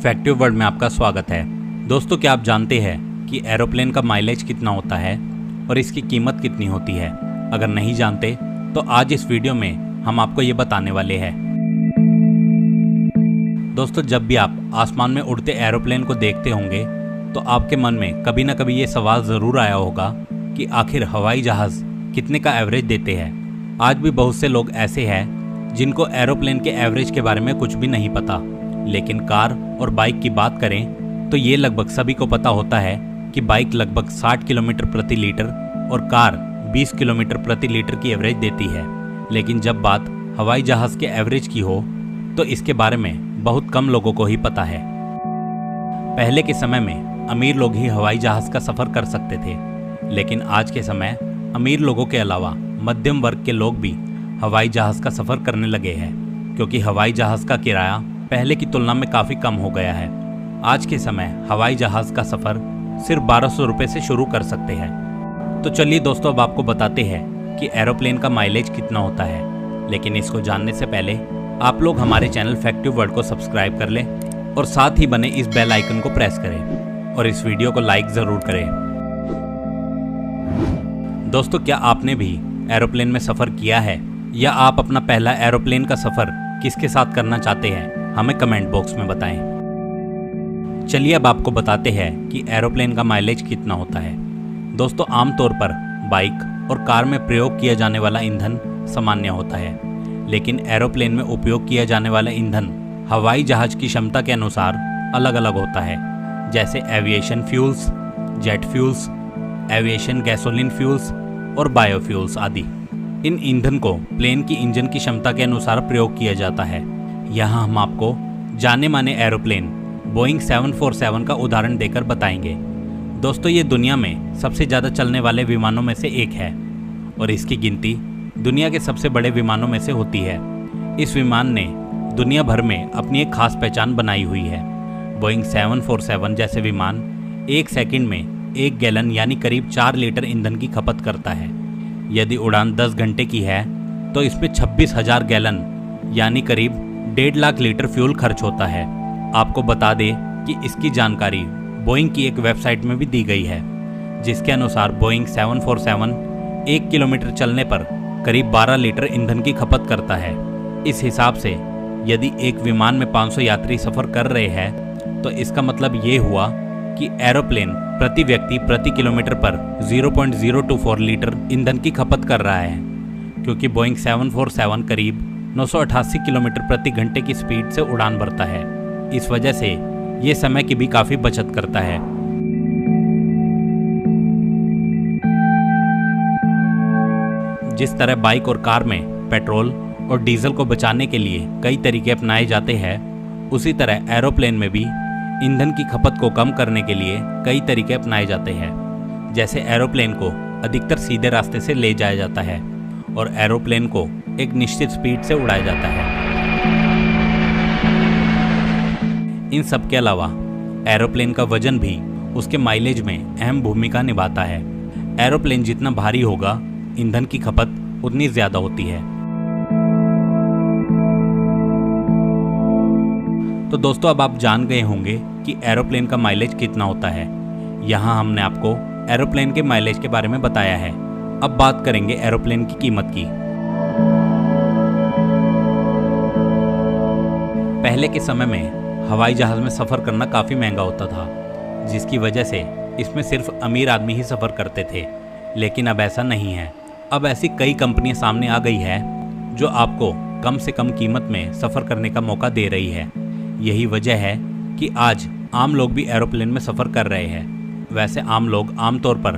फैक्टिव world में आपका स्वागत है। दोस्तों, क्या आप जानते हैं कि एरोप्लेन का माइलेज कितना होता है और इसकी कीमत कितनी होती है? अगर नहीं जानते तो आज इस वीडियो में हम आपको ये बताने वाले हैं। दोस्तों, जब भी आप आसमान में उड़ते एरोप्लेन को देखते होंगे तो आपके मन में कभी ना कभी ये सवाल ज़रूर आया होगा कि आखिर हवाई जहाज़ कितने का एवरेज देते हैं। आज भी बहुत से लोग ऐसे हैं जिनको एरोप्लेन के एवरेज के बारे में कुछ भी नहीं पता, लेकिन कार और बाइक की बात करें तो ये लगभग सभी को पता होता है कि बाइक लगभग 60 किलोमीटर प्रति लीटर और कार 20 किलोमीटर प्रति लीटर की एवरेज देती है। लेकिन जब बात हवाई जहाज़ के एवरेज की हो तो इसके बारे में बहुत कम लोगों को ही पता है। पहले के समय में अमीर लोग ही हवाई जहाज़ का सफ़र कर सकते थे, लेकिन आज के समय अमीर लोगों के अलावा मध्यम वर्ग के लोग भी हवाई जहाज़ का सफ़र करने लगे हैं, क्योंकि हवाई जहाज़ का किराया पहले की तुलना में काफ़ी कम हो गया है। आज के समय हवाई जहाज़ का सफ़र सिर्फ 1200 रुपये से शुरू कर सकते हैं। तो चलिए दोस्तों, अब आपको बताते हैं कि एरोप्लेन का माइलेज कितना होता है। लेकिन इसको जानने से पहले आप लोग हमारे चैनल फैक्टिव वर्ल्ड को सब्सक्राइब कर लें और साथ ही बने इस बेल आइकन को प्रेस करें और इस वीडियो को लाइक ज़रूर करें। दोस्तों, क्या आपने भी एरोप्लेन में सफ़र किया है या आप अपना पहला एरोप्लेन का सफ़र किसके साथ करना चाहते हैं? हमें कमेंट बॉक्स में बताएं। चलिए अब आपको बताते हैं कि एरोप्लेन का माइलेज कितना होता है। दोस्तों, आमतौर पर बाइक और कार में प्रयोग किया जाने वाला ईंधन सामान्य होता है, लेकिन एरोप्लेन में उपयोग किया जाने वाला ईंधन हवाई जहाज़ की क्षमता के अनुसार अलग अलग होता है, जैसे aviation fuels, jet fuels, aviation gasoline fuels और बायोफ्यूल्स आदि। इन ईंधन को प्लेन की इंजन की क्षमता के अनुसार प्रयोग किया जाता है। यहाँ हम आपको जाने माने एरोप्लेन बोइंग 747 का उदाहरण देकर बताएंगे। दोस्तों, ये दुनिया में सबसे ज़्यादा चलने वाले विमानों में से एक है और इसकी गिनती दुनिया के सबसे बड़े विमानों में से होती है। इस विमान ने दुनिया भर में अपनी एक खास पहचान बनाई हुई है। बोइंग 747 जैसे विमान 1 सेकंड में 1 गैलन यानी करीब 4 लीटर ईंधन की खपत करता है। यदि उड़ान 10 घंटे की है तो इसमें 26,000 गैलन यानी करीब 1.5 लाख लीटर फ्यूल खर्च होता है। आपको बता दें कि इसकी जानकारी बोइंग की एक वेबसाइट में भी दी गई है, जिसके अनुसार बोइंग 747 1 किलोमीटर चलने पर करीब 12 लीटर ईंधन की खपत करता है। इस हिसाब से यदि एक विमान में 500 यात्री सफ़र कर रहे हैं तो इसका मतलब ये हुआ कि एरोप्लेन प्रति व्यक्ति प्रति किलोमीटर पर 0.024 लीटर ईंधन की खपत कर रहा है, क्योंकि बोइंग 747 करीब 988 किलोमीटर प्रति घंटे की स्पीड से उड़ान भरता है। इस वजह से ये समय की भी काफ़ी बचत करता है। जिस तरह बाइक और कार में पेट्रोल और डीजल को बचाने के लिए कई तरीके अपनाए जाते हैं, उसी तरह एरोप्लेन में भी ईंधन की खपत को कम करने के लिए कई तरीके अपनाए जाते हैं। जैसे एरोप्लेन को अधिकतर सीधे रास्ते से ले जाया जाता है और एरोप्लेन को एक निश्चित स्पीड से उड़ाया जाता है। इन सब के अलावा एरोप्लेन का वजन भी उसके माइलेज में अहम भूमिका निभाता है। एरोप्लेन जितना भारी होगा, ईंधन की खपत उतनी ज़्यादा होती है। तो दोस्तों, अब आप जान गए होंगे कि एरोप्लेन का माइलेज कितना होता है। यहाँ हमने आपको एरोप्लेन के माइलेज के बारे में बताया है। अब बात करेंगे एरोप्लेन की कीमत की। पहले के समय में हवाई जहाज़ में सफ़र करना काफ़ी महंगा होता था, जिसकी वजह से इसमें सिर्फ अमीर आदमी ही सफ़र करते थे। लेकिन अब ऐसा नहीं है। अब ऐसी कई कंपनियां सामने आ गई है जो आपको कम से कम कीमत में सफ़र करने का मौका दे रही है। यही वजह है कि आज आम लोग भी एरोप्लेन में सफ़र कर रहे हैं। वैसे आम लोग आमतौर पर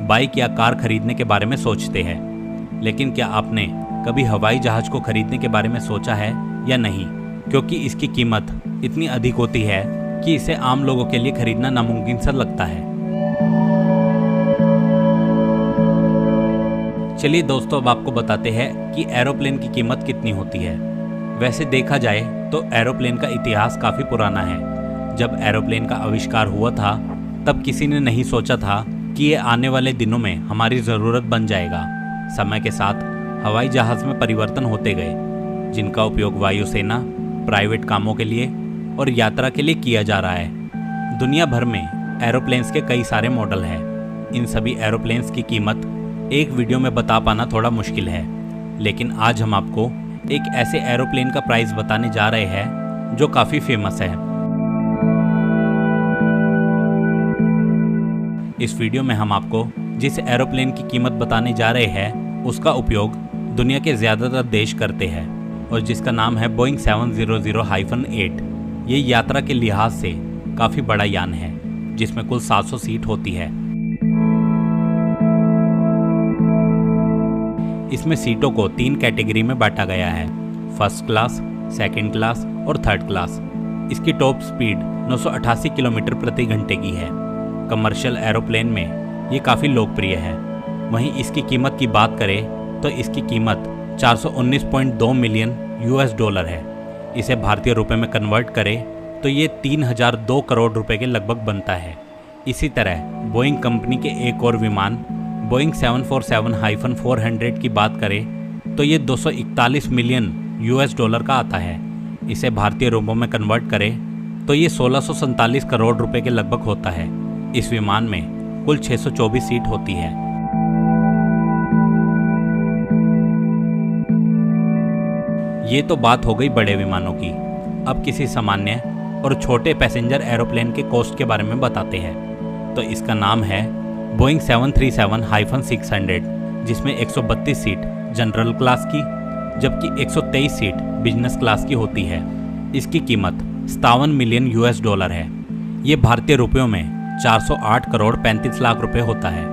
बाइक या कार खरीदने के बारे में सोचते हैं, लेकिन क्या आपने कभी हवाई जहाज़ को खरीदने के बारे में सोचा है या नहीं? क्योंकि इसकी कीमत इतनी अधिक होती है कि इसे आम लोगों के लिए खरीदना नामुमकिन सा लगता है। चलिए दोस्तों, अब आपको बताते हैं कि एरोप्लेन की कीमत कितनी होती है। वैसे देखा जाए तो एरोप्लेन का इतिहास काफ़ी पुराना है। जब एरोप्लेन का आविष्कार हुआ था तब किसी ने नहीं सोचा था कि ये आने वाले दिनों में हमारी ज़रूरत बन जाएगा। समय के साथ हवाई जहाज़ में परिवर्तन होते गए, जिनका उपयोग वायुसेना, प्राइवेट कामों के लिए और यात्रा के लिए किया जा रहा है। दुनिया भर में एरोप्लेन्स के कई सारे मॉडल हैं। इन सभी एरोप्लेन्स की कीमत एक वीडियो में बता पाना थोड़ा मुश्किल है, लेकिन आज हम आपको एक ऐसे एरोप्लेन का प्राइस बताने जा रहे हैं जो काफ़ी फेमस है। इस वीडियो में हम आपको जिस एरोप्लेन की कीमत बताने जा रहे हैं उसका उपयोग दुनिया के ज़्यादातर देश करते हैं और जिसका नाम है बोइंग 700-8। ये यात्रा के लिहाज से काफ़ी बड़ा यान है जिसमें कुल 700 सीट होती है। इसमें सीटों को 3 कैटेगरी में बांटा गया है, फर्स्ट क्लास, सेकंड क्लास और थर्ड क्लास। इसकी टॉप स्पीड 988 किलोमीटर प्रति घंटे की है। कमर्शियल एरोप्लेन में ये काफ़ी लोकप्रिय है। वहीं इसकी कीमत की बात करें तो इसकी कीमत 419.2 मिलियन $, है। इसे भारतीय रुपए में कन्वर्ट करें तो ये 3002 करोड़ रुपए के लगभग बनता है। इसी तरह बोइंग कंपनी के एक और विमान बोइंग 747-400 की बात करें तो ये 241 मिलियन $, का आता है। इसे भारतीय रुपयों में कन्वर्ट करें तो ये 1647 करोड़ रुपए के लगभग होता है। इस विमान में कुल 624 सीट होती है। ये तो बात हो गई बड़े विमानों की। अब किसी सामान्य और छोटे पैसेंजर एरोप्लेन के कॉस्ट के बारे में बताते हैं। तो इसका नाम है बोइंग 737-600, जिसमें 132 सीट जनरल क्लास की जबकि 123 सीट बिजनेस क्लास की होती है। इसकी कीमत 57 मिलियन $, है। ये भारतीय रुपयों में 408 करोड़ 35 लाख रुपए होता है।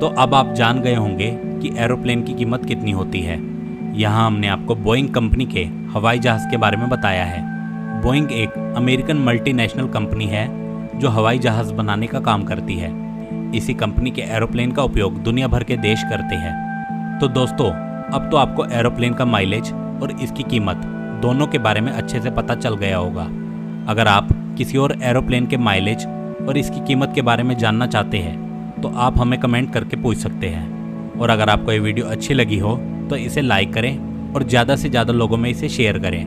तो अब आप जान गए होंगे कि एरोप्लेन की कीमत कितनी होती है। यहाँ हमने आपको बोइंग कंपनी के हवाई जहाज़ के बारे में बताया है। बोइंग एक अमेरिकन मल्टीनेशनल कंपनी है जो हवाई जहाज़ बनाने का काम करती है। इसी कंपनी के एरोप्लेन का उपयोग दुनिया भर के देश करते हैं। तो दोस्तों, अब तो आपको एरोप्लेन का माइलेज और इसकी कीमत दोनों के बारे में अच्छे से पता चल गया होगा। अगर आप किसी और एरोप्लेन के माइलेज और इसकी कीमत के बारे में जानना चाहते हैं तो आप हमें कमेंट करके पूछ सकते हैं। और अगर आपको ये वीडियो अच्छी लगी हो तो इसे लाइक करें और ज़्यादा से ज़्यादा लोगों में इसे शेयर करें।